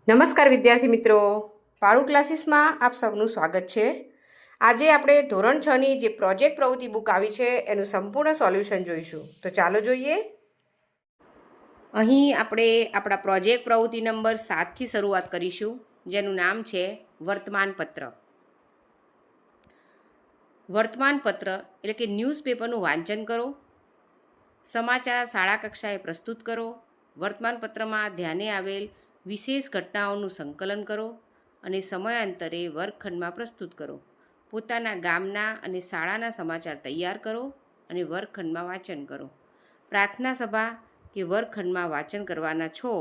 નમસ્કાર વિદ્યાર્થી મિત્રો, પારૂ ક્લાસીસમાં આપ સૌનું સ્વાગત છે। આજે આપણે ધોરણ 6ની જે પ્રોજેક્ટ પ્રવૃત્તિ બુક આવી છે એનું સંપૂર્ણ સોલ્યુશન જોઈશું। તો ચાલો જોઈએ। અહીં આપણે આપણા પ્રોજેક્ટ પ્રવૃત્તિ નંબર 7થી શરૂઆત કરીશું, જેનું નામ છે વર્તમાનપત્ર। વર્તમાનપત્ર એટલે કે ન્યૂઝપેપરનું વાંચન કરો, સમાચાર શાળા કક્ષાએ પ્રસ્તુત કરો, વર્તમાનપત્રમાં ધ્યાને આવેલ વિશેષ ઘટનાઓનું સંકલન કરો અને સમયાંતરે વર્ગખંડમાં પ્રસ્તુત કરો। પોતાના ગામના અને શાળાના સમાચાર તૈયાર કરો અને વર્ગખંડમાં વાંચન કરો। પ્રાર્થના સભા કે વર્ગખંડમાં વાંચન કરવાના છો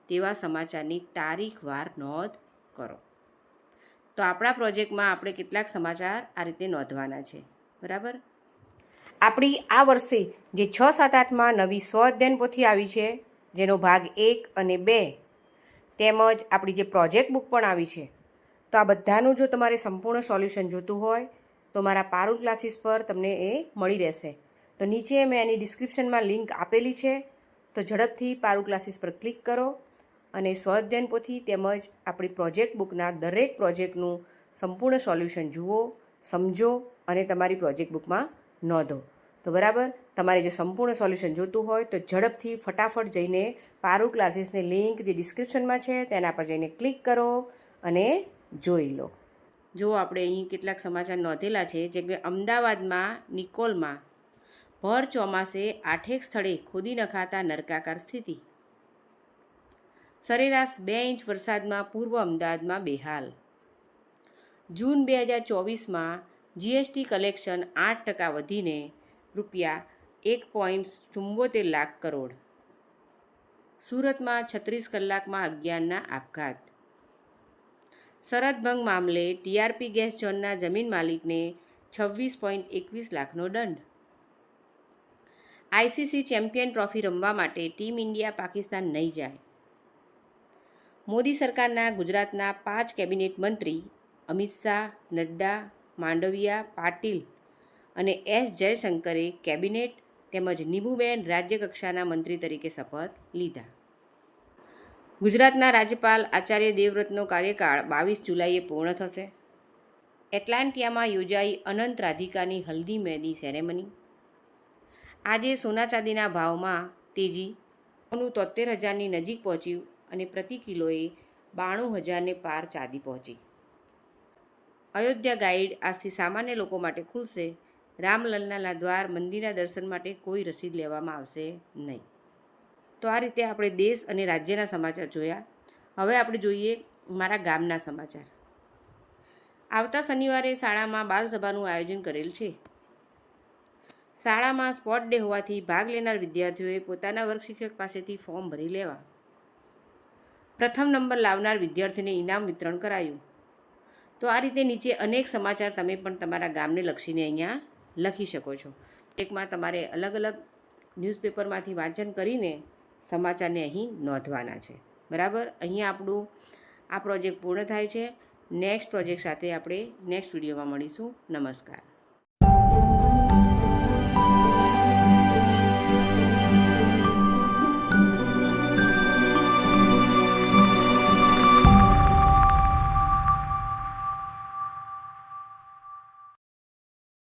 તેવા સમાચારની તારીખ વાર નોંધ કરો। તો આપણા પ્રોજેક્ટમાં આપણે કેટલાક સમાચાર આ રીતે નોંધવાના છે, બરાબર। આપણી આ વર્ષે જે 6, 7, 8માં નવી સ્વઅધ્યયન પોથી આવી છે, જેનો ભાગ 1 અને 2 તેમજ આપણી જે પ્રોજેક્ટ બુક પણ આવી છે, તો આ બધાનું જો તમારે સંપૂર્ણ સોલ્યુશન જોતું હોય તો મારા પારૂલ ક્લાસીસ પર તમને એ મળી રહેશે। તો નીચે મેં એની ડિસ્ક્રિપ્શનમાં લિંક આપેલી છે, તો ઝડપથી પારૂલ ક્લાસીસ પર ક્લિક કરો અને સ્વઅધ્યયન પોથી તેમજ આપણી પ્રોજેક્ટ બુકના દરેક પ્રોજેક્ટનું સંપૂર્ણ સોલ્યુશન જુઓ, સમજો અને તમારી પ્રોજેક્ટ બુકમાં નોંધો। તો બરાબર, તમારે જો સંપૂર્ણ સોલ્યુશન જોતું હોય તો ઝડપથી ફટાફટ જઈને પારૂલ ક્લાસીસની લિંક જે ડિસ્ક્રિપ્શનમાં છે તેના પર જઈને ક્લિક કરો અને જોઈ લો। જો આપણે અહીં કેટલાક સમાચાર નોંધેલા છે, જેમ કે અમદાવાદમાં નિકોલમાં ભર ચોમાસે 8 સ્થળે ખોદી નખાતા નર્કાકાર સ્થિતિ, સરેરાશ 2 ઇંચ વરસાદમાં પૂર્વ અમદાવાદમાં બેહાલ, જૂન 2024માં જીએસટી કલેક્શન 8% વધીને ₹1.74 લાખ કરોડ, સુરતમાં 36 કલાકમાં 11ના આપઘાત, શરત ભંગ મામલે ટીઆરપી ગેસ ઝોનના જમીન માલિકને 26.21 લાખનો દંડ, આઈસીસી ચેમ્પિયન ટ્રોફી રમવા માટે ટીમ ઇન્ડિયા પાકિસ્તાન નહીં જાય, મોદી સરકારના ગુજરાતના 5 કેબિનેટ મંત્રી અમિત શાહ, નડ્ડા, માંડવિયા, પાટીલ અને એસ જયશંકરે કેબિનેટ તેમજ નીમુબેન રાજ્યકક્ષાના મંત્રી તરીકે શપથ લીધા। ગુજરાતના રાજ્યપાલ આચાર્ય દેવવ્રતનો કાર્યકાળ 22 જુલાઈએ પૂર્ણ થશે। એટલાન્ટિયામાં યોજાઈ અનંત રાધિકાની હલ્દી મહેંદી સેરેમની। આજે સોના ચાંદીના ભાવમાં તેજી, 73,000ની નજીક પહોંચ્યું અને પ્રતિ કિલોએ 92,000ને પાર ચાંદી પહોંચી। અયોધ્યા ગાઈડ આજથી સામાન્ય લોકો માટે ખુલશે। રામલલ્લાના દ્વાર મંદિરના દર્શન માટે કોઈ રસીદ લેવામાં આવશે નહીં। તો આ રીતે આપણે દેશ અને રાજ્યના સમાચાર જોયા। હવે આપણે જોઈએ મારા ગામના સમાચાર। આવતા શનિવારે શાળામાં બાલસભાનું આયોજન કરેલ છે। શાળામાં સ્પોર્ટ ડે હોવાથી ભાગ લેનાર વિદ્યાર્થીઓએ પોતાના વર્ગ શિક્ષક પાસેથી ફોર્મ ભરી લેવા। પ્રથમ નંબર લાવનાર વિદ્યાર્થીઓને ઇનામ વિતરણ કરાયું। તો આ રીતે નીચે અનેક સમાચાર તમે પણ તમારા ગામને લક્ષીને અહીંયા લખી શકો છો। એકમાં તમારે અલગ અલગ ન્યૂઝપેપરમાંથી વાંચન કરીને સમાચારને અહીં નોંધવાના છે, બરાબર। અહીંયા આપણું આ પ્રોજેક્ટ પૂર્ણ થાય છે। નેક્સ્ટ પ્રોજેક્ટ સાથે આપણે નેક્સ્ટ વિડીયોમાં મળીશું। નમસ્કાર।